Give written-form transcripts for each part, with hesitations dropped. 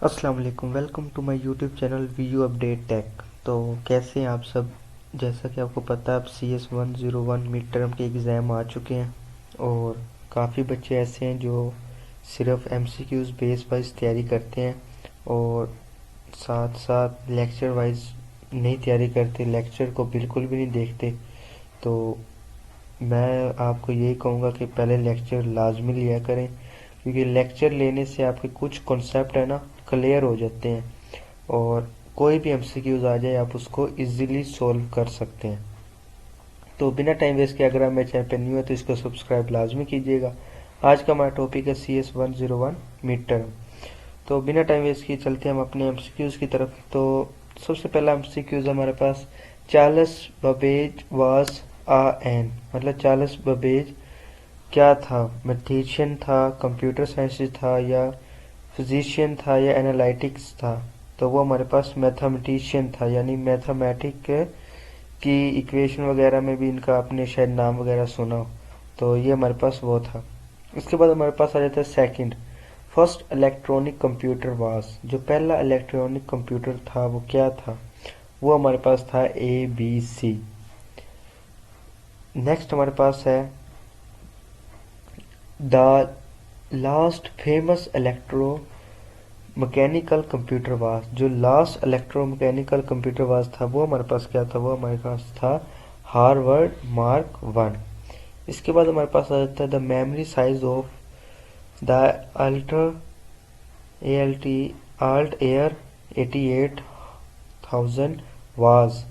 अस्सलाम वालेकुम, welcome to my YouTube channel VU update tech. तो कैसे हैं आप सब। जैसा कि आपको पता है, अब CS101 मिड टर्म के एग्ज़ाम आ चुके हैं और काफ़ी बच्चे ऐसे हैं जो सिर्फ MCQs बेस वाइज तैयारी करते हैं और साथ साथ लेक्चर वाइज नहीं तैयारी करते, लेक्चर को बिल्कुल भी नहीं देखते। तो मैं आपको यही कहूँगा कि पहले लेक्चर लाजमी लिया करें, क्योंकि लेक्चर लेने से आपके कुछ कॉन्सेप्ट है ना क्लियर हो जाते हैं और कोई भी MCQs आ जाए आप उसको इजीली सॉल्व कर सकते हैं। तो बिना टाइम वेस्ट के अगर आप मेरे चैनल पर न्यू है तो इसको सब्सक्राइब लाजमी कीजिएगा। आज का हमारा टॉपिक है CS101 मिड टर्म। तो बिना टाइम वेस्ट किए चलते हैं हम अपने MCQs की तरफ। तो सबसे पहला MCQs हमारे पास, Charles Babbage was a an, मतलब चार्ल्स बबेज क्या था। मैथमेटिशियन था, कंप्यूटर साइंटिस्ट था, या फिजिशियन था, या एनालिटिक्स था। तो वो हमारे पास मैथमेटिशियन था, यानी मैथमेटिक की इक्वेशन वगैरह में भी इनका आपने शायद नाम वगैरह सुना हो। तो ये हमारे पास वो था। इसके बाद हमारे पास आ जाता है second, first electronic computer was, जो पहला इलेक्ट्रॉनिक कंप्यूटर था वो क्या था। वो हमारे पास था ABC। नेक्स्ट हमारे पास है the last famous electro mechanical computer was, जो last electro mechanical computer was था वो हमारे पास क्या था, वो हमारे पास था हार्वर्ड मार्क 1। इसके बाद हमारे पास आ जाता है the memory size of the ultra ALT air 88,000 was.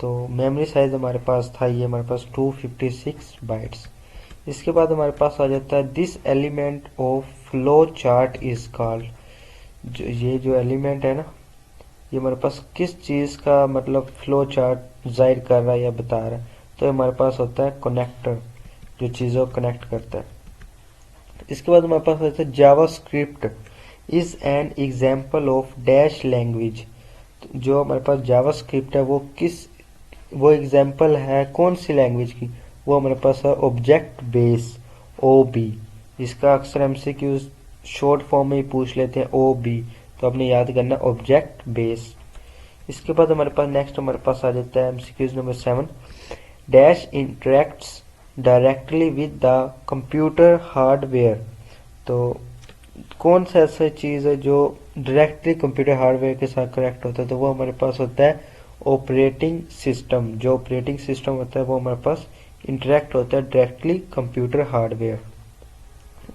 तो मेमोरी साइज हमारे पास था, ये हमारे पास 256 बाइट्स। इसके बाद हमारे पास आ जाता है this element of flow chart is called, ये जो एलिमेंट है ना, ये हमारे पास किस चीज़ का मतलब फ्लो चार्ट जाहिर कर रहा है या बता रहा है। तो हमारे पास होता है कनेक्टर, जो चीज़ों को कनेक्ट करता है। इसके बाद हमारे पास होता है JavaScript is an example of dash language. जो हमारे पास जावा स्क्रिप्ट है वो एग्जाम्पल है कौन सी लैंग्वेज की। वो हमारे पास है ऑब्जेक्ट बेस, OB। इसका अक्सर MCQ शॉर्ट फॉर्म में ही पूछ लेते हैं, OB। तो आपने याद करना ऑब्जेक्ट बेस। इसके बाद हमारे पास नेक्स्ट हमारे पास आ जाता है MCQ number 7, dash interacts directly with the computer hardware. तो कौन सा ऐसा चीज़ है जो डायरेक्टली कंप्यूटर हार्डवेयर के साथ कनेक्ट होता है। तो वो हमारे पास होता है ऑपरेटिंग सिस्टम। जो ऑपरेटिंग सिस्टम होता है वो हमारे पास इंटरेक्ट होता है डायरेक्टली कंप्यूटर हार्डवेयर।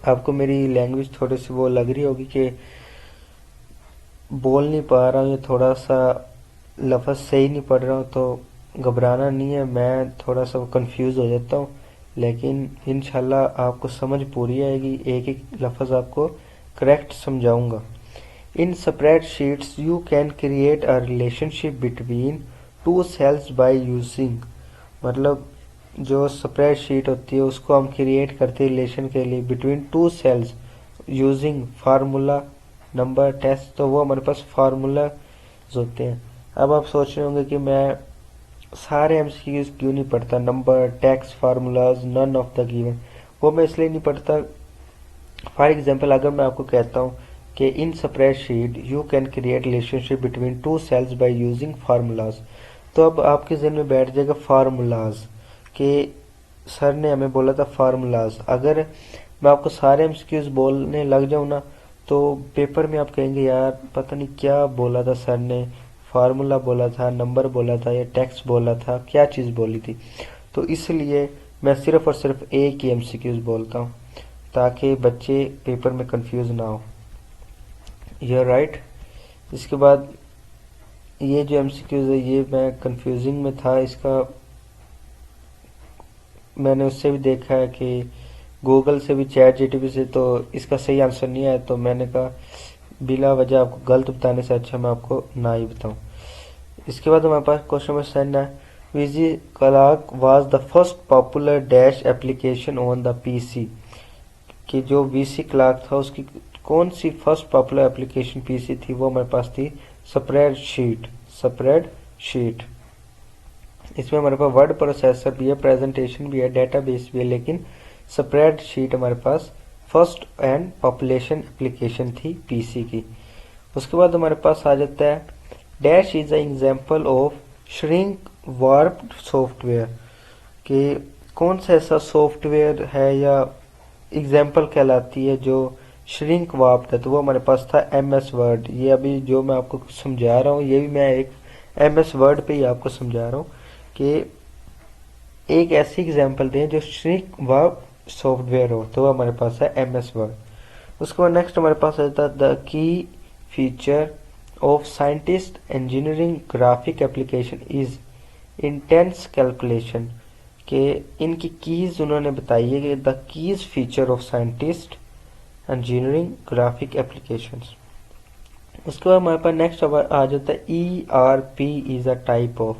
आपको मेरी लैंग्वेज थोड़ी सी वो लग रही होगी कि बोल नहीं पा रहा हूँ, या थोड़ा सा लफ्ज़ सही नहीं पढ़ रहा हूँ, तो घबराना नहीं है। मैं थोड़ा सा कंफ्यूज हो जाता हूँ, लेकिन इंशाल्लाह आपको समझ पूरी आएगी, एक एक लफ्ज़ आपको करेक्ट समझाऊंगा। In spreadsheets you can create a relationship between two cells by using, मतलब जो स्प्रेडशीट होती है उसको हम क्रिएट करते हैं रिलेशन के लिए between two cells using formula number test. तो वो हमारे पास फार्मूला होते हैं। अब आप सोच रहे होंगे कि मैं सारे MCQs क्यों नहीं पढ़ता, number text formulas none of the given. वो मैं इसलिए नहीं पढ़ता, फॉर एग्जाम्पल अगर मैं आपको कहता हूँ कि in spreadsheet you can create relationship between two cells by using formulas, तो अब आपके जहन में बैठ जाएगा फार्मूलाज कि सर ने हमें बोला था फार्मूलाज। अगर मैं आपको सारे MCQs बोलने लग जाऊँ ना, तो पेपर में आप कहेंगे यार पता नहीं क्या बोला था सर ने, फार्मूला बोला था, नंबर बोला था, या टेक्स्ट बोला था, क्या चीज़ बोली थी। तो इसलिए मैं सिर्फ और सिर्फ एक ही MCQs बोलता हूँ, ताकि बच्चे पेपर में कंफ्यूज ना हो। यह राइट। इसके बाद ये जो MCQs है ये मैं कंफ्यूजिंग में था, इसका मैंने उससे भी देखा है कि गूगल से भी, ChatGPT से, तो इसका सही आंसर नहीं आया। तो मैंने कहा बिला वजह आपको गलत बताने से अच्छा मैं आपको ना ही बताऊं। इसके बाद हमारे पास क्वेश्चन नंबर 7 है, VisiCalc was the first popular dash application on the PC। कि जो VC क्लार्क था उसकी कौन सी फर्स्ट पॉपुलर एप्लीकेशन PC थी, वो हमारे पास थी स्प्रेडशीट। इसमें हमारे पास वर्ड प्रोसेसर भी है, प्रेजेंटेशन भी है, डेटाबेस भी है, लेकिन स्प्रेडशीट हमारे पास फर्स्ट एंड पॉपुलेशन एप्लीकेशन थी PC की। उसके बाद हमारे पास आ जाता है dash is a example of shrink wrapped software, कि कौन सा ऐसा सॉफ्टवेयर है या एग्जाम्पल कहलाती है जो श्रिंक वार्प्ड है। तो वो हमारे पास था MS वर्ड। ये अभी जो मैं आपको समझा रहा हूँ ये भी मैं एक MS वर्ड पे ही आपको समझा रहा हूँ कि एक ऐसी एग्जाम्पल दें जो श्रिंक वार्प्ड सॉफ्टवेयर हो। तो हमारे पास है MS वर्ड। उसके बाद नेक्स्ट हमारे पास आता है the key feature of scientist engineering graphic application is intense calculation, के इनकी कीज उन्होंने बताई है कि the keys feature of scientist engineering graphic applications. उसके बाद हमारे पास नेक्स्ट आ जाता है ERP is a type of.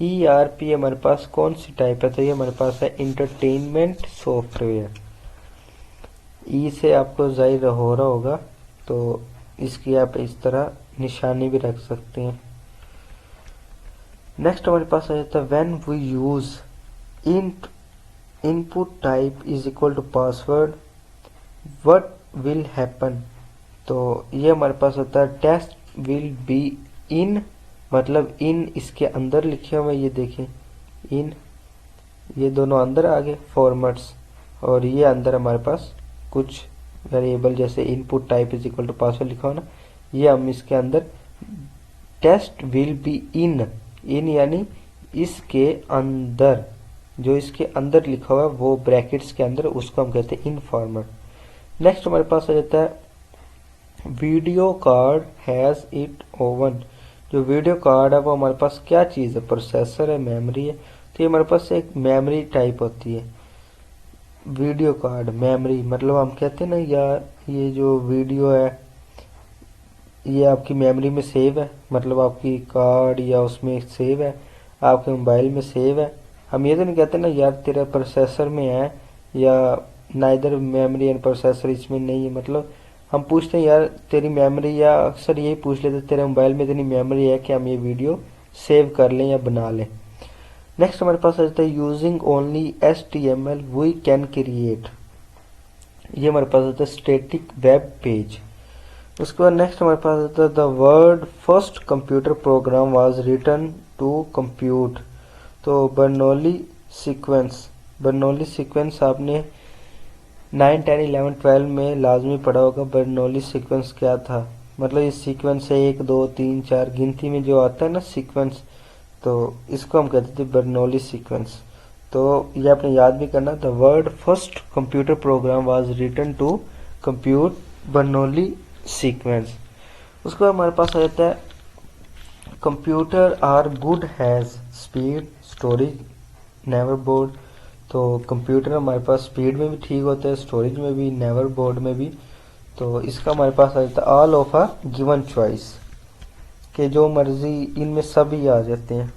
ERP हमारे पास कौन सी टाइप है, तो ये हमारे पास है इंटरटेनमेंट सॉफ्टवेयर। ई से आपको जाहिर हो रहा होगा, तो इसकी आप इस तरह निशानी भी रख सकते हैं। नेक्स्ट हमारे पास आ जाता है when we use int input type is equal to password what will happen। तो ये हमारे पास होता है टेस्ट विल बी इन, मतलब इन इसके अंदर लिखे हुए, ये देखें इन, ये दोनों अंदर आ गए फॉर्मेट्स, और ये अंदर हमारे पास कुछ वेरिएबल जैसे input type is equal to password लिखा हो ना, ये हम इसके अंदर टेस्ट विल बी इन यानी इसके अंदर, जो इसके अंदर लिखा हुआ है वो ब्रैकेट्स के अंदर, उसको हम कहते हैं इन फॉर्मेट। नेक्स्ट हमारे पास आ जाता है video card has it oven. जो वीडियो कार्ड है वो हमारे पास क्या चीज़ है, प्रोसेसर है, मेमोरी है। तो ये हमारे पास एक मेमोरी टाइप होती है। वीडियो कार्ड मेमोरी मतलब हम कहते हैं ना यार ये जो वीडियो है ये आपकी मेमोरी में सेव है, मतलब आपकी कार्ड या उसमें सेव है, आपके मोबाइल में सेव है। हम ये तो नहीं कहते ना यार तेरा प्रोसेसर में है, या ना इधर मेमोरी एंड प्रोसेसर इसमें नहीं है, मतलब हम पूछते हैं यार तेरी मेमोरी, या अक्सर यही पूछ लेते तेरे मोबाइल में इतनी मेमोरी है कि हम ये वीडियो सेव कर लें या बना लें। नेक्स्ट हमारे पास आ जाता है using only HTML we can create. ये हमारे पास आता है स्टैटिक वेब पेज। उसके बाद नेक्स्ट हमारे पास आता है the word first computer program was written to compute. तो बर्नौली सीक्वेंस आपने 9, 10, 11, 12 में लाजमी पढ़ा होगा। बर्नौली सीक्वेंस क्या था, मतलब इस सीक्वेंस से 1, 2, 3, 4 गिनती में जो आता है ना सीक्वेंस, तो इसको हम कहते थे बर्नौली सीक्वेंस। तो ये आपने याद भी करना, the word first computer program was written to compute Bernoulli sequence. उसके बाद हमारे पास आ जाता है computer are good has speed storage never bored. तो कंप्यूटर हमारे पास स्पीड में भी ठीक होता है, स्टोरेज में भी, नेवर बोर्ड में भी। तो इसका हमारे पास आ जाता है all of a given choice, कि जो मर्जी इनमें सभी आ जाते हैं,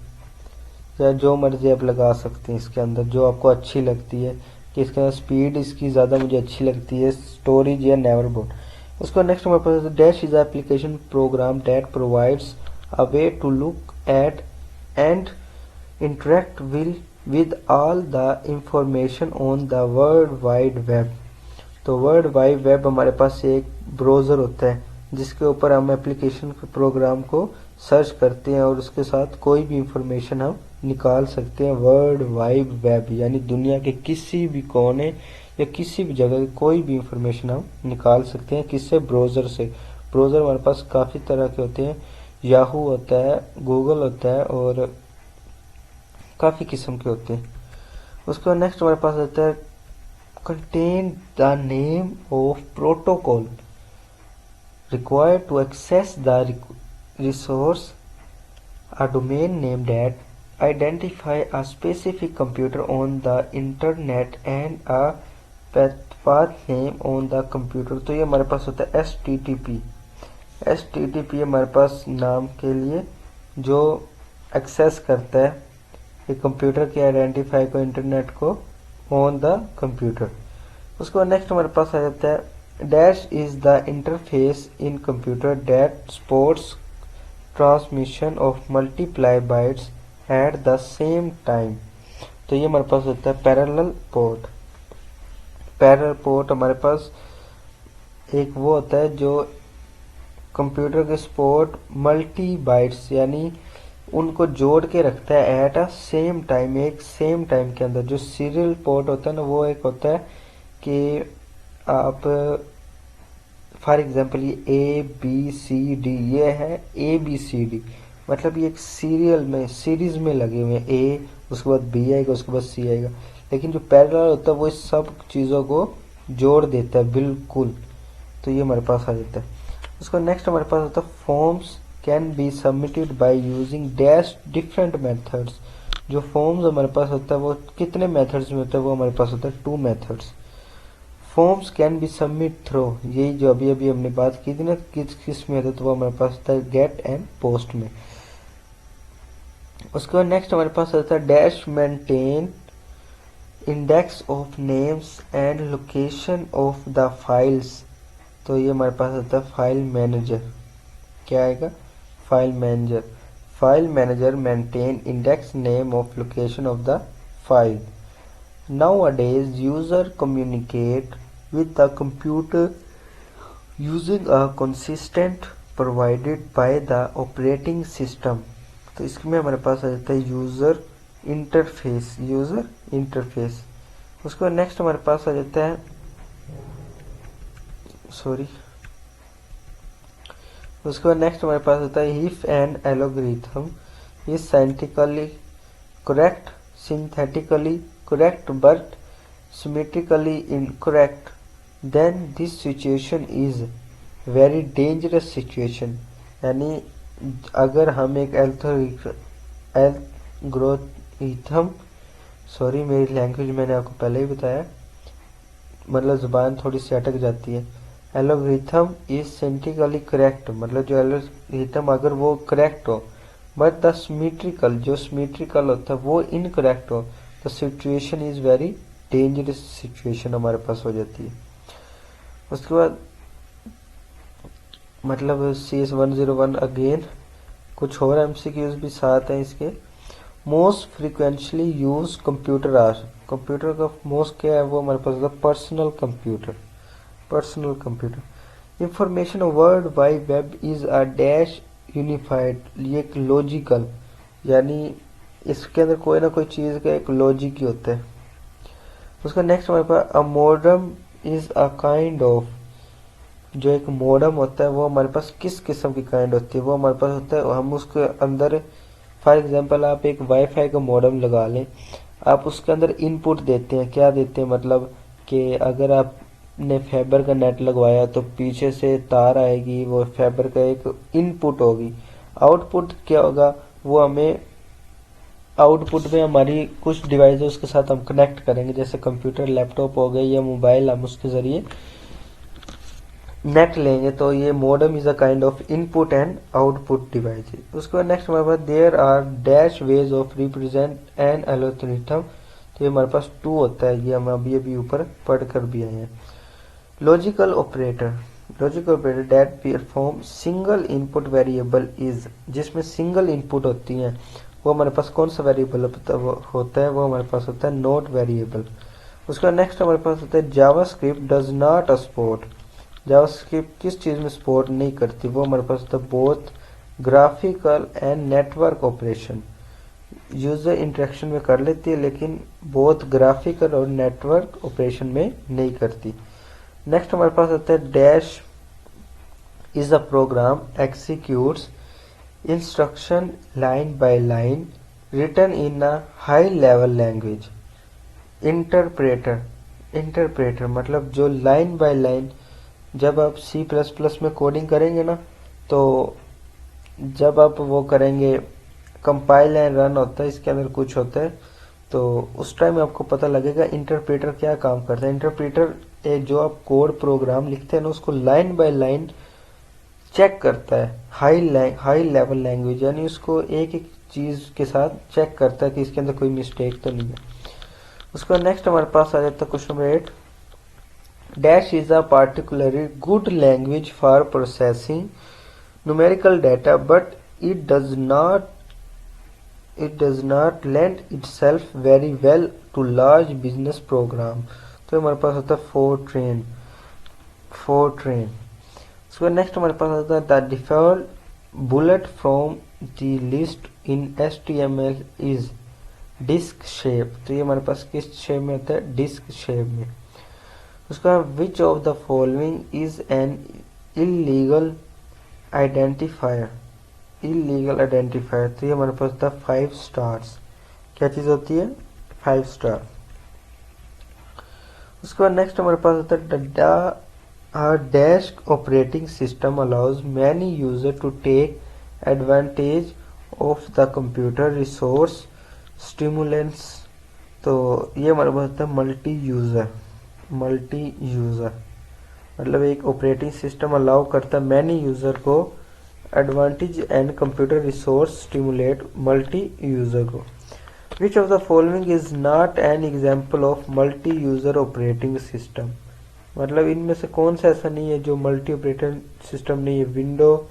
या जो मर्जी आप लगा सकते हैं इसके अंदर जो आपको अच्छी लगती है, कि इसके अंदर स्पीड इसकी ज़्यादा मुझे अच्छी लगती है, स्टोरेज या नेवर बोर्ड। उसको नेक्स्ट हमारे पास dash is application program that provides a way to look at and interact with all the information on the World wide Web. तो वर्ल्ड वाइड वेब हमारे पास एक ब्राउज़र होता है जिसके ऊपर हम एप्लीकेशन के प्रोग्राम को सर्च करते हैं और उसके साथ कोई भी इंफॉर्मेशन हम निकाल सकते हैं। वर्ल्ड वाइड वेब यानी दुनिया के किसी भी कोने या किसी भी जगह की कोई भी इंफॉर्मेशन हम निकाल सकते हैं, किससे, ब्राउज़र से। ब्राउज़र हमारे पास काफ़ी तरह के होते हैं, याहू होता है, गूगल होता है, और काफ़ी किस्म के होते हैं। उसके बाद नेक्स्ट हमारे पास आता है contain the name of protocol required to access the resource, a domain name that identify a specific computer on the internet and a path name on the computer. तो ये हमारे पास होता है HTTP। HTTP हमारे पास नाम के लिए जो एक्सेस करता है ये कंप्यूटर के आइडेंटिफाई को, इंटरनेट को, ऑन द कंप्यूटर। उसके बाद नेक्स्ट हमारे पास आ जाता है dash is the interface in computer that supports transmission of multiply bytes at the same time. तो ये हमारे पास होता है पैरेलल पोर्ट। पैरेलल पोर्ट हमारे पास एक वो होता है जो कंप्यूटर के सपोर्ट मल्टी बाइट्स, यानी उनको जोड़ के रखता है एट अ सेम टाइम, एक सेम टाइम के अंदर। जो सीरियल पोर्ट होता है ना, वो एक होता है कि आप फॉर एग्जांपल ये ए बी सी डी, ये है ए बी सी डी, मतलब ये एक सीरियल में सीरीज में लगे हुए हैं। ए, उसके बाद बी आएगा, उसके बाद सी आएगा। लेकिन जो पैरेलल होता है वो इस सब चीज़ों को जोड़ देता है बिल्कुल। तो ये हमारे पास आ जाता है। उसका नेक्स्ट हमारे पास होता है forms can be submitted by using dash different methods. जो फॉर्म्स हमारे पास होता है वो कितने मेथड्स में होता है, वो हमारे पास होता है 2 methods. Forms can be submit through, यही जो अभी अभी हमने बात की थी ना किस किस में होता है, तो वो हमारे पास होता है गेट एंड पोस्ट में। उसके बाद नेक्स्ट हमारे पास होता है dash maintain index of names and location of the files. तो ये हमारे पास होता है फाइल मैनेजर। क्या आएगा, file manager. File manager maintain index name of location of the file. Nowadays, user communicate with the computer using a consistent provided by the operating system। तो इसमें हमारे पास आ जाता है यूज़र इंटरफेस, यूज़र इंटरफेस। उसके बाद नेक्स्ट हमारे पास आ जाता है उसके बाद नेक्स्ट हमारे पास होता है if an algorithm is scientifically correct, synthetically correct but symmetrically incorrect, then this situation is very dangerous situation। यानी अगर हम एक एल्गोरिथम, सॉरी मेरी लैंग्वेज मैंने आपको पहले ही बताया, मतलब ज़ुबान थोड़ी सी अटक जाती है। एल्गोरिथम इज साइंटिफिकली करेक्ट, मतलब जो एल्गोरिथम अगर वो करेक्ट हो, बट द सिमेट्रिकल, जो सिमेट्रिकल होता है वो इनकरेक्ट हो, तो situation is very dangerous situation हमारे पास हो जाती है। उसके बाद मतलब CS101 अगेन कुछ और MCQs भी साथ हैं इसके। Most frequently use computer are, computer का मोस्ट क्या है, वो हमारे पास होता है personal computer. Personal computer information world wide web is a dash unified, ये एक लॉजिकल, यानी इसके अंदर कोई ना कोई चीज़ का एक लॉजिक ही होता है। उसका नेक्स्ट हमारे पास a modem is a kind of, जो एक मॉडम होता है वो हमारे पास किस किस्म की काइंड होती है, वो हमारे पास होता है हम उसके अंदर फॉर एग्जांपल आप एक वाईफाई का मॉडम लगा लें, आप उसके अंदर इनपुट देते हैं, क्या देते हैं, मतलब कि अगर आपने फाइबर का नेट लगवाया तो पीछे से तार आएगी, वो फाइबर का एक इनपुट होगी। आउटपुट क्या होगा, वो हमें आउटपुट में हमारी कुछ डिवाइसेस के साथ हम कनेक्ट करेंगे, जैसे कंप्यूटर, लैपटॉप हो गए या मोबाइल, हम उसके ज़रिए नेट लेंगे। तो ये modem is a kind of input and output device. उसके बाद नेक्स्ट हमारे पास there are dash ways of represent an algorithm. तो ये हमारे पास 2 होता है, ये हम अभी अभी ऊपर पढ़ कर भी आए हैं। Logical operator, logical operator that perform single input variable is, जिसमें सिंगल इनपुट होती हैं, वो हमारे पास कौन सा वेरिएबल होता है, वो हमारे पास होता है नोट वेरिएबल। उसका नेक्स्ट हमारे पास होता है JavaScript does not support, JavaScript किस चीज़ में सपोर्ट नहीं करती, वो हमारे पास होता है both graphical and network operation. User interaction में कर लेती है लेकिन बोथ ग्राफिकल और नेटवर्क ऑपरेशन में नहीं करती। नेक्स्ट हमारे पास होता है dash is a program executes instruction line by line written in a high level language. Interpreter, interpreter मतलब जो लाइन बाय लाइन, जब आप C++ में कोडिंग करेंगे ना, तो जब आप वो करेंगे कंपाइल एंड रन होता है, इसके अंदर कुछ होता है, तो उस टाइम आपको पता लगेगा इंटरप्रेटर क्या काम करता है। इंटरप्रेटर जो आप कोड प्रोग्राम लिखते हैं ना, उसको लाइन बाय लाइन चेक करता है, हाई लेवल लैंग्वेज, यानी उसको एक एक चीज़ के साथ चेक करता है कि इसके अंदर कोई मिस्टेक तो नहीं है। उसका नेक्स्ट हमारे पास आ जाता है question number 8। Dash is a particularly good language for processing numerical data, but it does not lend itself very well to large business program। तो हमारे पास होता है Fortran। उसके बाद नेक्स्ट हमारे पास आता है the default bullet from the list in HTML is disc shape. तो ये हमारे पास किस शेप में होता है, डिस्क शेप में। उसका विच of the following is an illegal identifier, illegal identifier. तो ये हमारे पास था 5 स्टार्स, क्या चीज होती है, 5 स्टार। उसके बाद नेक्स्ट हमारे पास होता है dash operating system allows many user to take advantage of the computer resource stimulants. तो ये हमारे पास होता है मल्टी यूजर, मल्टी यूजर मतलब एक ऑपरेटिंग सिस्टम अलाउ करता है मैनी यूजर को advantage and computer resource stimulate multi user को। Which of the following is not an example of multi user operating system. मतलब इनमें से कौन सा ऐसा नहीं है जो मल्टी ऑपरेटिंग सिस्टम नहीं है। विंडो,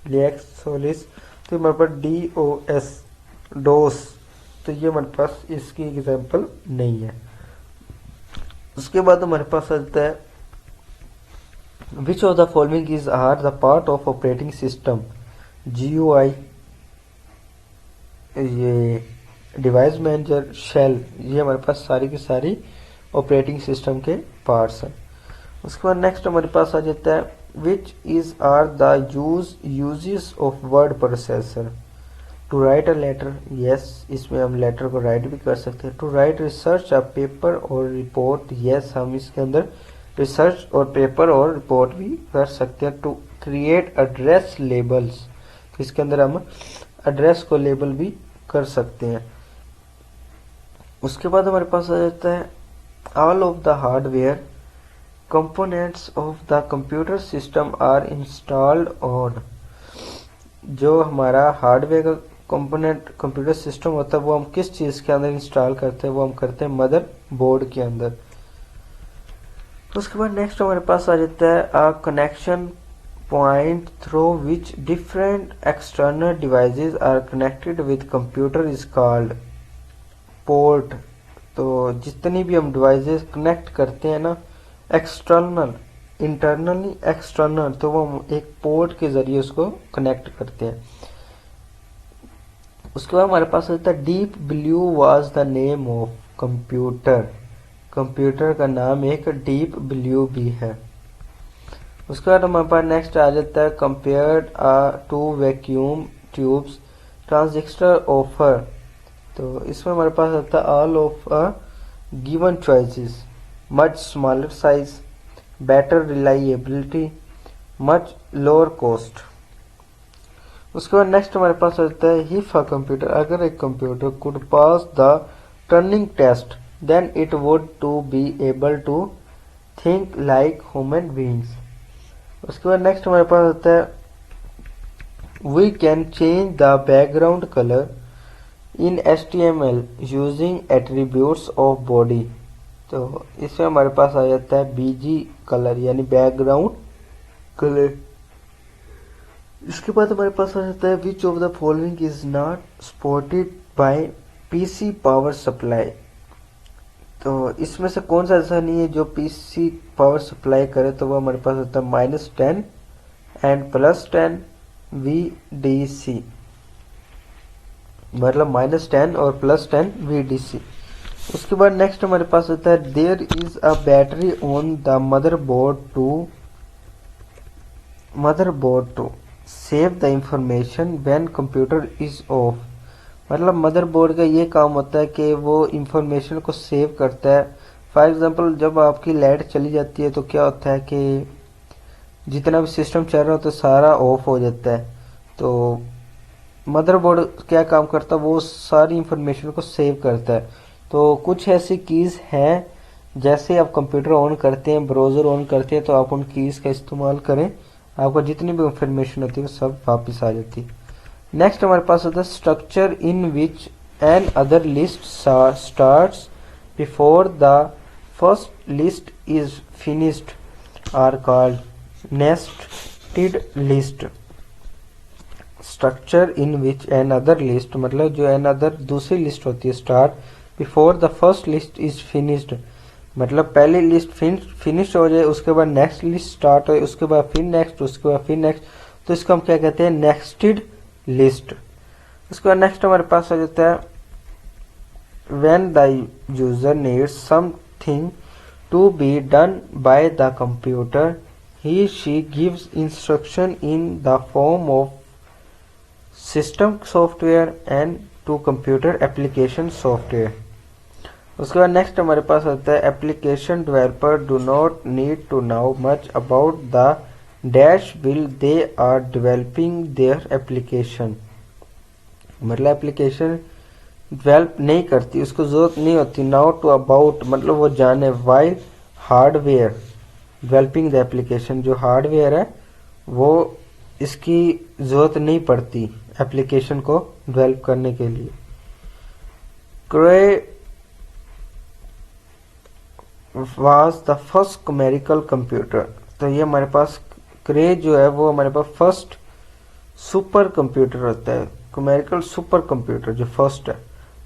लिनक्स, सोलिस, तो हमारे पास डोस, तो ये हमारे पास इसकी एग्जाम्पल नहीं है। उसके बाद हमारे पास आता है which of the following is are the part of operating system. GUI, ये डिवाइस मैनेजर, शेल, ये हमारे पास सारी की सारी ऑपरेटिंग सिस्टम के पार्ट्स हैं। उसके बाद नेक्स्ट हमारे पास आ जाता है which is are the uses of word processor. To write a letter, yes, इसमें हम लेटर को राइट भी कर सकते हैं। To write research a paper और रिपोर्ट, यस, हम इसके अंदर रिसर्च और पेपर और रिपोर्ट भी कर सकते हैं। टू क्रिएट एड्रेस लेबल्स, तो इसके अंदर हम एड्रेस को लेबल भी कर सकते हैं। उसके बाद हमारे पास आ जाता है all of the hardware components of the computer system are installed on. जो हमारा हार्डवेयर का कंपोनेंट कंप्यूटर सिस्टम होता है वो हम किस चीज के अंदर इंस्टॉल करते हैं, वो हम करते हैं मदर बोर्ड के अंदर। उसके बाद नेक्स्ट हमारे पास आ जाता है a connection point through which different external devices are connected with computer is called port. तो जितनी भी हम डिवाइसेस कनेक्ट करते हैं ना, एक्सटर्नल, इंटरनली एक्सटर्नल, तो वो हम एक पोर्ट के जरिए उसको कनेक्ट करते हैं। उसके बाद हमारे पास आता है deep blue was the name of computer. Computer का नाम एक डीप ब्लू भी है। उसके बाद हमारे पास नेक्स्ट आ जाता है compared to vacuum tubes transistor offer. तो इसमें हमारे पास आता है all of a given choices, much smaller size, better reliability, much lower cost. उसके बाद नेक्स्ट हमारे पास आता है इफ अ कंप्यूटर, अगर एक computer could pass the turning test then it would to be able to think like human beings. उसके बाद नेक्स्ट हमारे पास आता है we can change the background colour in HTML using attributes of body. तो इसमें हमारे पास आ जाता है BG कलर यानी बैकग्राउंड कलर। इसके बाद हमारे पास आ जाता है which of the following is not supported by PC power supply. तो इसमें से कौन सा ऐसा नहीं है जो PC पावर सप्लाई करे, तो वो हमारे पास होता है -10 एंड +10 VDC, मतलब -10 और +10 VDC। उसके बाद नेक्स्ट हमारे पास होता है there is a battery on the motherboard to save the information when computer is off. मतलब मदरबोर्ड का ये काम होता है कि वो इंफॉर्मेशन को सेव करता है। फॉर एग्जांपल जब आपकी लाइट चली जाती है तो क्या होता है कि जितना भी सिस्टम चल रहा होता है सारा ऑफ हो जाता है। तो मदरबोर्ड क्या काम करता है, वो सारी इंफॉर्मेशन को सेव करता है। तो कुछ ऐसी कीज हैं, जैसे आप कंप्यूटर ऑन करते हैं, ब्राउजर ऑन करते हैं, तो आप उन कीज का इस्तेमाल करें, आपको जितनी भी इंफॉर्मेशन होती है वो सब वापस आ जाती है। नेक्स्ट हमारे पास होता है structure in which an other list starts before the first list is finished are called nested list. Structure in which an other list, मतलब जो एन अदर दूसरी लिस्ट होती है start before the first list is finished, मतलब पहली list finish हो जाए, उसके बाद नेक्स्ट लिस्ट स्टार्ट हो, उसके बाद फिर नेक्स्ट, उसके बाद फिर नेक्स्ट, तो इसको हम क्या कहते हैं, नेक्स्टेड लिस्ट। उसके बाद नेक्स्ट हमारे पास आ जाता है when the user needs something to be done by the computer, he she gives instruction in the form of system software and to computer application software. उसके बाद नेक्स्ट हमारे पास आता है application developer do not need to now much about the dash will they are developing their application. मतलब application develop नहीं करती, उसको जरूरत नहीं होती। नाउ टू अबाउट मतलब वो जाने, while hardware developing the application, जो हार्डवेयर है वो इसकी जरूरत नहीं पड़ती एप्लीकेशन को डेवलप करने के लिए। Cray was the first numerical computer, तो ये हमारे पास क्रे जो है वो हमारे पास फर्स्ट सुपर कंप्यूटर होता है, न्यूमेरिकल सुपर कंप्यूटर जो फर्स्ट है।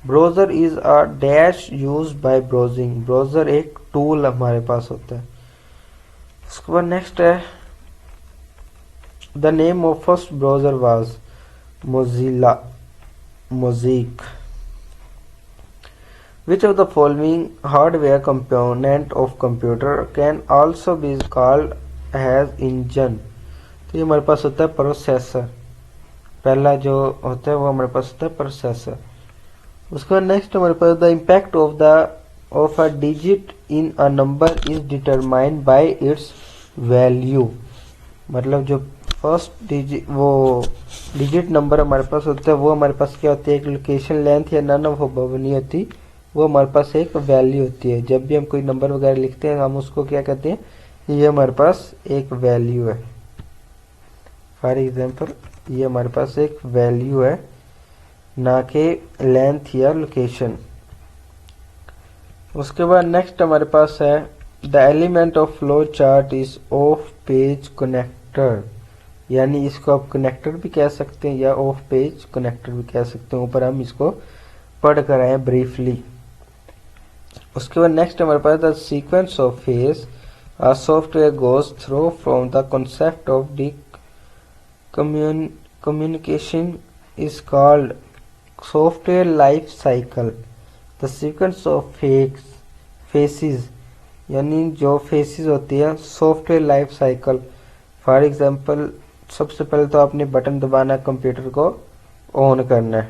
Browser is a dash used by browsing, browser एक टूल हमारे पास होता है। उसके बाद नेक्स्ट है the name of first browser was Mozilla Mosaic. Which of the following hardware component of computer can also be called as engine? तो ये हमारे पास होता है प्रोसेसर, पहला जो होता है वो हमारे पास होता है प्रोसेसर। उसके बाद नेक्स्ट हमारे पास the impact of a digit in a number is determined by its value. मतलब जो फर्स्ट डिजिट नंबर हमारे पास होता है वो हमारे पास क्या होती है, एक लोकेशन लेंथ या नन ऑफ अबव नहीं होती, वो हमारे पास एक वैल्यू होती है। जब भी हम कोई नंबर वगैरह लिखते हैं हम उसको क्या कहते हैं, ये हमारे पास एक वैल्यू है। फॉर एग्जांपल ये हमारे पास एक वैल्यू है, ना कि लेंथ या लोकेशन। उसके बाद नेक्स्ट हमारे पास है the element of flow chart is of page connector, यानी इसको आप कनेक्टर भी कह सकते हैं या ऑफ पेज कनेक्टर भी कह सकते हैं। ऊपर हम इसको पढ़ कर आए ब्रीफली। उसके बाद नेक्स्ट हमारे पास the sequence of phase a software goes through from the concept of the communication is called software life cycle. The sequence of phases यानी जो फेसेस होती है software life cycle. For example सबसे पहले तो आपने बटन दबाना है, कंप्यूटर को ऑन करना है,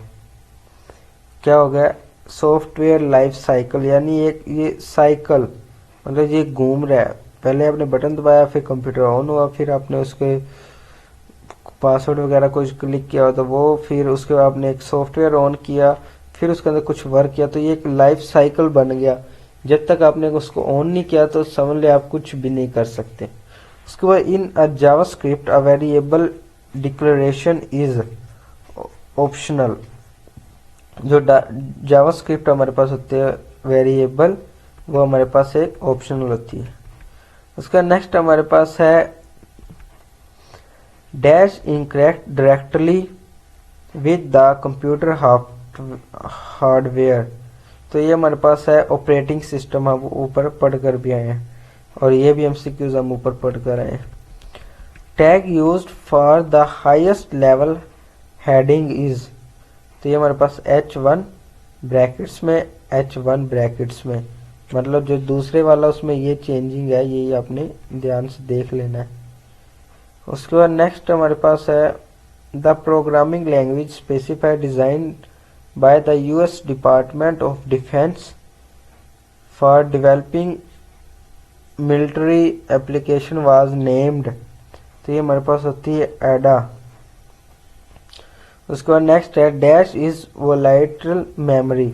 क्या हो गया सॉफ्टवेयर लाइफ साइकिल, यानी एक ये साइकिल मतलब ये घूम रहा है। पहले आपने बटन दबाया, फिर कंप्यूटर ऑन हुआ, फिर आपने उसके पासवर्ड वगैरह कुछ क्लिक किया हो तो वो, फिर उसके बाद आपने एक सॉफ्टवेयर ऑन किया, फिर उसके अंदर कुछ वर्क किया, तो ये एक लाइफ साइकिल बन गया। जब तक आपने उसको ऑन नहीं किया तो समझ ले आप कुछ भी नहीं कर सकते। उसके बाद in a JavaScript a variable declaration is optional. जो जावास्क्रिप्ट हमारे पास होते हैं वेरिएबल, वो हमारे पास एक ऑप्शनल होती है। उसका नेक्स्ट हमारे पास है dash interact directly with the computer hardware, तो ये हमारे पास है ऑपरेटिंग सिस्टम, हम ऊपर पढ़ कर भी आए हैं और ये भी एमसीक्यूज हम ऊपर पढ़ कर आए हैं। Tag used for the highest level heading is, तो ये हमारे पास H1 ब्रैकेट्स में, H1 ब्रैकेट्स में, मतलब जो दूसरे वाला उसमें ये चेंजिंग है, ये आपने ध्यान से देख लेना है। उसके बाद नेक्स्ट हमारे पास है the programming language specified design by the US department of defence for developing military application was named, तो ये हमारे पास होती है एडा। उसके बाद नेक्स्ट है डैश इज वोलेटाइल मेमोरी,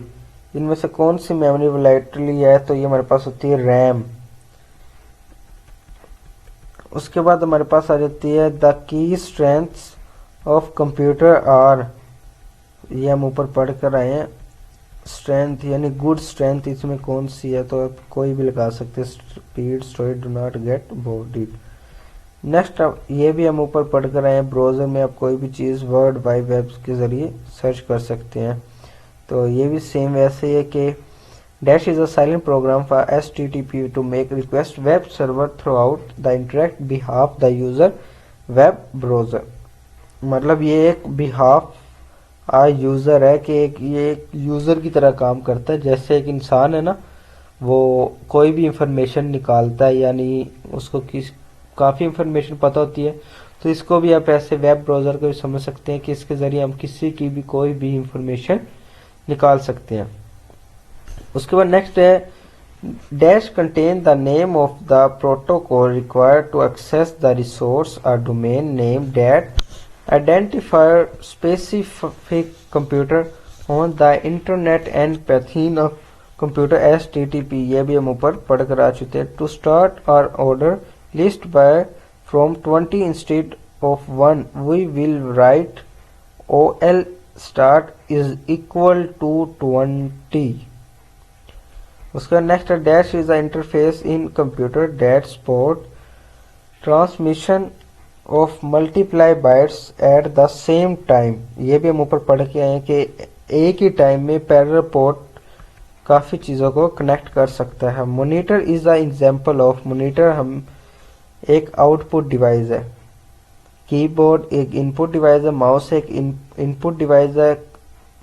इनमें से कौन सी मेमोरी वोलेटाइल है, तो ये हमारे पास होती है रैम। उसके बाद हमारे पास आ जाती है the key strengths of computer are, ये हम ऊपर पढ़ कर आए हैं। स्ट्रेंथ यानी गुड स्ट्रेंथ इसमें कौन सी है, तो आप कोई भी लगा सकते हैं, speed, storage, do not get bored. Next ये भी हम ऊपर पढ़ कर आए हैं, ब्राउजर में आप कोई भी चीज़ वर्ल्ड वाइड वेब के ज़रिए सर्च कर सकते हैं। तो ये भी सेम वैसे ही है कि Dash is a silent program for HTTP to make request web server throughout the internet behalf the user web browser। मतलब ये एक behalf आ यूज़र है कि ये एक यूज़र की तरह काम करता है। जैसे एक इंसान है ना, वो कोई भी इंफॉर्मेशन निकालता है, यानी उसको काफ़ी इंफॉर्मेशन पता होती है, तो इसको भी आप ऐसे वेब ब्राउज़र को भी समझ सकते हैं कि इसके ज़रिए हम किसी की भी कोई भी इंफॉर्मेशन निकाल सकते हैं। उसके बाद नेक्स्ट है dash contain the name of the protocol required to access the resource और domain name that identifier specific computer on the internet and pathname of computer HTTP। ये भी हम ऊपर पढ़ कर आ चुके हैं। टू स्टार्ट और order list by from 20 instead of 1 we will write OL start is equal to 20। उसका next dash is the interface in computer that support transmission of multiply bytes at the same time. ये भी हम ऊपर पढ़ के आए हैं कि एक ही टाइम में पैरेलल पोर्ट काफ़ी चीज़ों को कनेक्ट कर सकता है। Monitor is the example of monitor हम एक आउटपुट डिवाइस है, कीबोर्ड एक इनपुट डिवाइस है, माउस एक इनपुट डिवाइस है,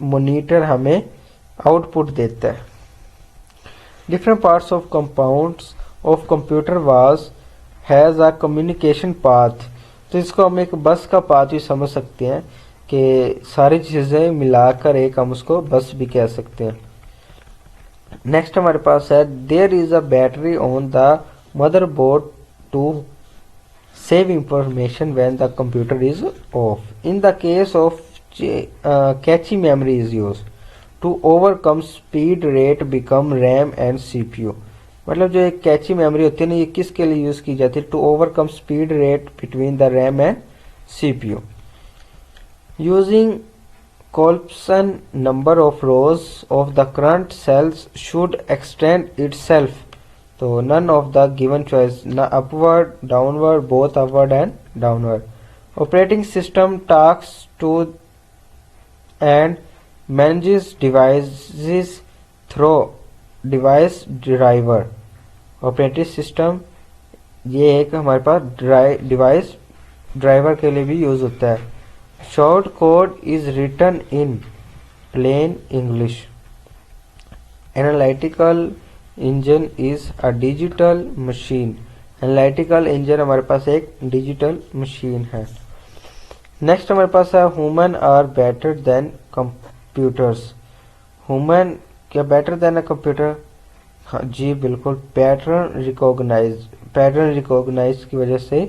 मॉनिटर हमें आउटपुट देता है। Different parts of compounds of computer was has a communication path. तो इसको हम एक बस का पाथ भी समझ सकते हैं कि सारी चीज़ें मिलाकर एक हम उसको बस भी कह सकते हैं। नेक्स्ट हमारे पास है there is a battery on the motherboard to save information when the computer is off. In the case of cache memory is used to overcome speed rate become RAM and CPU। मतलब जो एक कैची memory होती है ना, ये किसके लिए use की जाती है? To overcome speed rate between the RAM and CPU। Using columns number of rows of the current cells should extend itself. तो none of the given choice, na upward, downward, both upward and downward। Operating system talks to and manages devices through device driver। Operating system ये एक हमारे पास device driver के लिए भी use होता है। Short code is written in plain English. Analytical engine is a digital machine. Analytical engine हमारे पास एक डिजिटल मशीन है। नेक्स्ट हमारे पास है human are better than computers. Human क्या बेटर देन अ कंप्यूटर? हाँ जी बिल्कुल, पैटर्न रिकॉग्नाइज की वजह से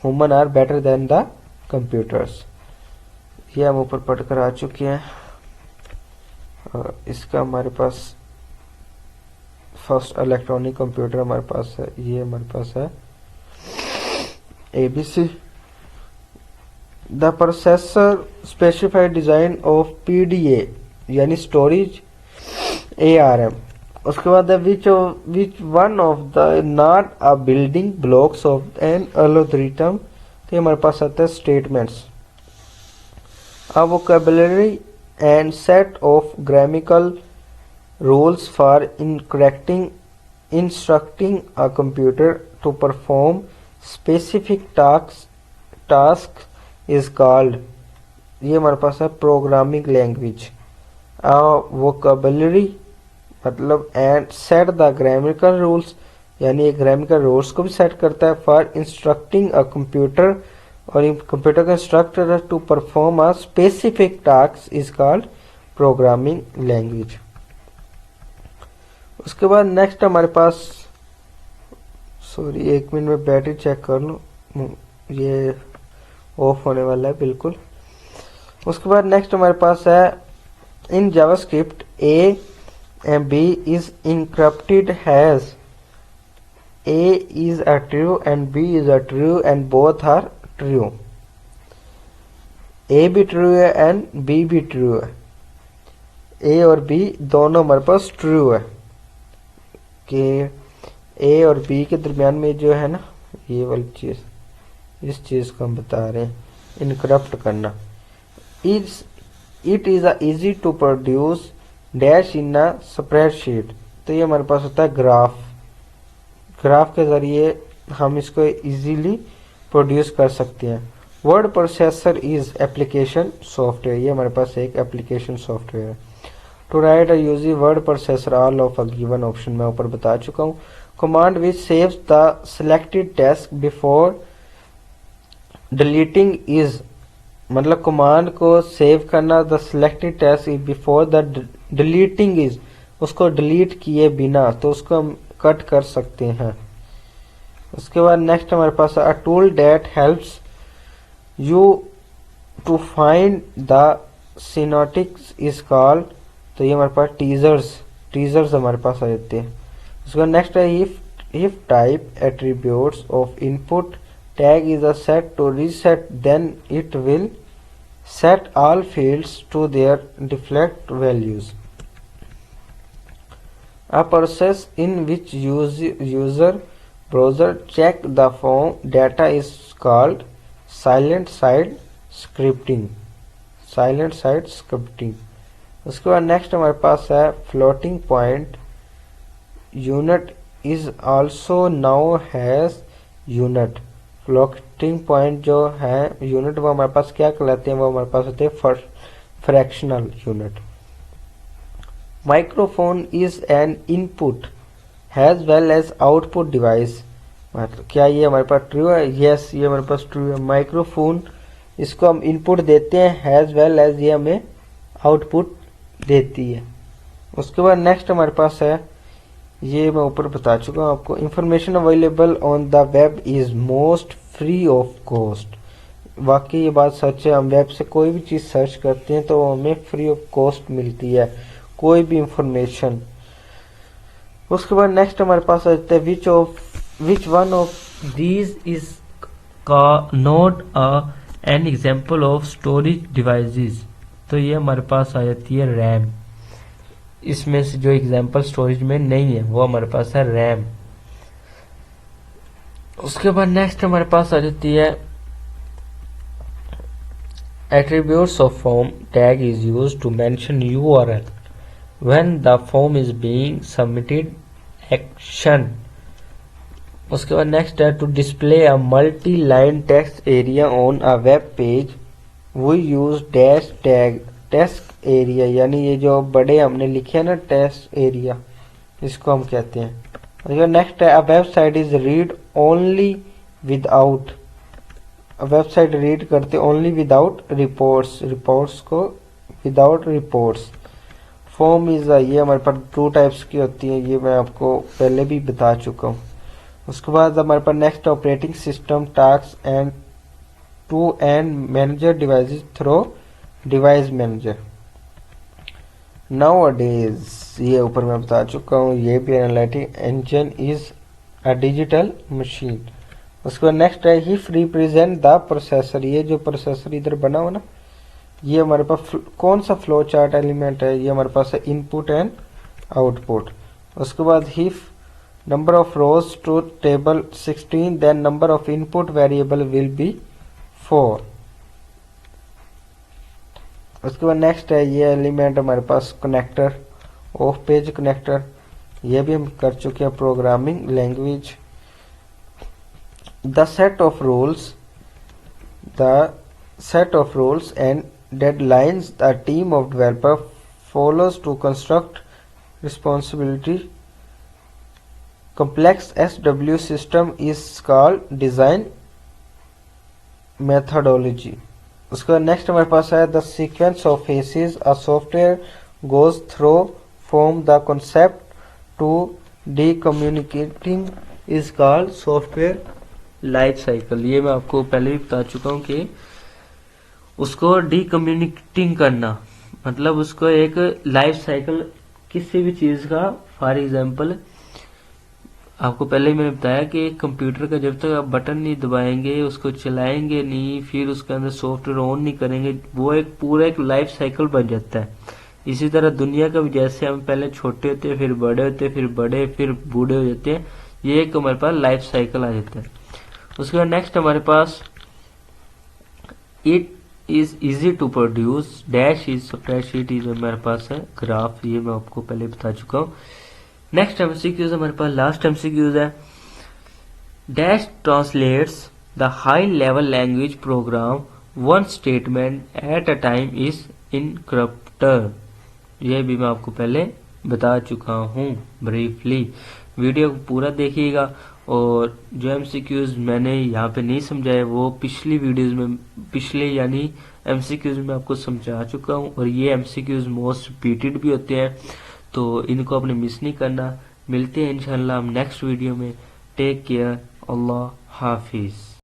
human are better than the computers. ये हम ऊपर पढ़कर आ चुके हैं। इसका हमारे पास फर्स्ट इलेक्ट्रॉनिक कंप्यूटर हमारे पास है, ये हमारे पास है ABC। The processor specified design of PDA यानी स्टोरेज ARM। उसके बाद which one of the not a building blocks of N algorithm. तो हमारे पास आता है statements. A vocabulary and set of grammatical rules for instructing a computer to perform specific tasks is called, ये हमारे पास है प्रोग्रामिंग लैंग्वेज। वोकैबुलरी मतलब and set the grammatical rules, यानी ग्रामेटिकल रूल्स को भी सेट करता है। फॉर इंस्ट्रक्टिंग अ कंप्यूटर, और कंप्यूटर का instructor to perform a specific task is called programming language. उसके बाद नेक्स्ट हमारे पास, सॉरी एक मिनट में बैटरी चेक कर लूँ, ये ऑफ होने वाला है बिल्कुल। उसके बाद नेक्स्ट हमारे पास है in JavaScript A and B is encrypted as A is a true and B is a true and both are true। A भी ट्रू है एंड B भी ट्रू है। A और B दोनों हमारे पास ट्रू है कि A और B के दरमियान में जो है ना, ये वाली चीज़, इस चीज़ को हम बता रहे हैं इनक्रप्ट करना। It is a easy to produce dash in a spreadsheet. तो ये हमारे पास होता है ग्राफ। ग्राफ के ज़रिए हम इसको इजीली प्रोड्यूस कर सकते हैं। Word processor is application software, ये हमारे पास एक एप्लीकेशन सॉफ्टवेयर है। टू राइट यूजी word processor all of a given option, मैं ऊपर बता चुका हूँ। Command which saves the selected text before deleting is, मतलब कमांड को सेव करना the selected text before the deleting is, उसको डिलीट किए बिना, तो उसको हम कट कर सकते हैं। उसके बाद नेक्स्ट हमारे पास a tool that helps you to find the synoptics is called, तो ये हमारे पास टीजर्स हमारे पास आ जाते हैं। उसके बाद नेक्स्ट है if type attributes of input tag is a set to reset then it will set all fields to their default values. A process in which user browser check the form data is called silent side scripting। उसके बाद next हमारे पास है floating point unit is also now has unit. Floating point जो है unit वो हमारे पास क्या कहलाते हैं, वो हमारे पास होते हैं fractional unit. Microphone is an input has well as output device, क्या ये हमारे पास ट्रू है? यस, ये हमारे पास ट्रू है। माइक्रोफोन इसको हम इनपुट देते हैं, हैज वेल एज ये हमें आउटपुट देती है। उसके बाद नेक्स्ट हमारे पास है, ये मैं ऊपर बता चुका हूँ आपको, information available on the web is most free of cost. वाकई ये बात सच है, हम वेब से कोई भी चीज़ सर्च करते हैं तो हमें फ्री ऑफ कॉस्ट मिलती है कोई भी इंफॉर्मेशन। उसके बाद नेक्स्ट हमारे पास आ जाता है which one of these is not an example of storage devices, तो ये हमारे पास आ जाती है रैम। इसमें से जो एग्जांपल स्टोरेज में नहीं है वो हमारे पास है रैम। उसके बाद नेक्स्ट हमारे पास आ जाती है attributes of form tag is used to mention URL when the form is being submitted action। उसके बाद नेक्स्ट है to display a multi line text area on a web page we use dash tag text area, यानी ये जो बड़े हमने लिखे हैं ना टेक्स्ट एरिया, इसको हम कहते हैं। उसके नेक्स्ट है a website is read only without, website read करते ओनली विदाउट रिपोर्ट्स को विदाउट रिपोर्ट्स। फॉर्म इज ये हमारे पास 2 टाइप्स की होती है, ये मैं आपको पहले भी बता चुका हूँ। उसके बाद हमारे पास next operating system task and to and manager devices through device manager. Nowadays ये ऊपर मैं बता चुका हूँ, ये भी analytic engine is a digital machine. उसके बाद नेक्स्ट है हिफ रिप्रेजेंट द प्रोसेसर, ये जो प्रोसेसर इधर बना हुआ ना, ये हमारे पास कौन सा फ्लो चार्ट एलिमेंट है, ये हमारे पास है इनपुट एंड आउटपुट। उसके बाद if number of rows to table 16 then number of input variable will be 4। उसके बाद नेक्स्ट है ये एलिमेंट हमारे पास कनेक्टर ऑफ पेज कनेक्टर, ये भी हम कर चुके हैं programming language. The set of rules and deadlines the team of developer follows to construct responsibility complex SW system is called design methodology। उसका नेक्स्ट हमारे पास है the sequence of faces a software goes through from the concept to decommunicating is called software life cycle. ये मैं आपको पहले भी बता चुका हूँ कि उसको डीकम्युनिकेटिंग करना मतलब उसको एक लाइफ साइकिल किसी भी चीज़ का, फॉर एग्जांपल आपको पहले ही मैंने बताया कि कंप्यूटर का जब तक आप बटन नहीं दबाएंगे, उसको चलाएंगे नहीं, फिर उसके अंदर सॉफ्टवेयर ऑन नहीं करेंगे, वो एक पूरा एक लाइफ साइकिल बन जाता है। इसी तरह दुनिया का भी जैसे हम पहले छोटे होते हैं, फिर बड़े होते हैं, फिर बड़े, फिर बूढ़े हो जाते हैं, ये एक हमारे पास लाइफ साइकिल आ जाता है। उसके बाद नेक्स्ट हमारे पास it is easy to produce dash is spreadsheet is हमारे पास है ग्राफ, ये मैं आपको पहले बता चुका हूँ। नेक्स्ट एमसीक्यूज हमारे पास लास्ट एमसीक्यूज है। Dash translates the high level language program one statement at a time is encrypter. यह भी मैं आपको पहले बता चुका हूँ ब्रीफली। वीडियो को पूरा देखिएगा और जो एमसीक्यूज मैंने यहाँ पे नहीं समझाया वो पिछली वीडियोस में, पिछले यानी एमसीक्यूज में आपको समझा चुका हूँ। और ये एमसीक्यूज मोस्ट रिपीटेड भी होते हैं, तो इनको आपने मिस नहीं करना। मिलते हैं इंशाल्लाह हम नेक्स्ट वीडियो में। टेक केयर, अल्लाह हाफिज़।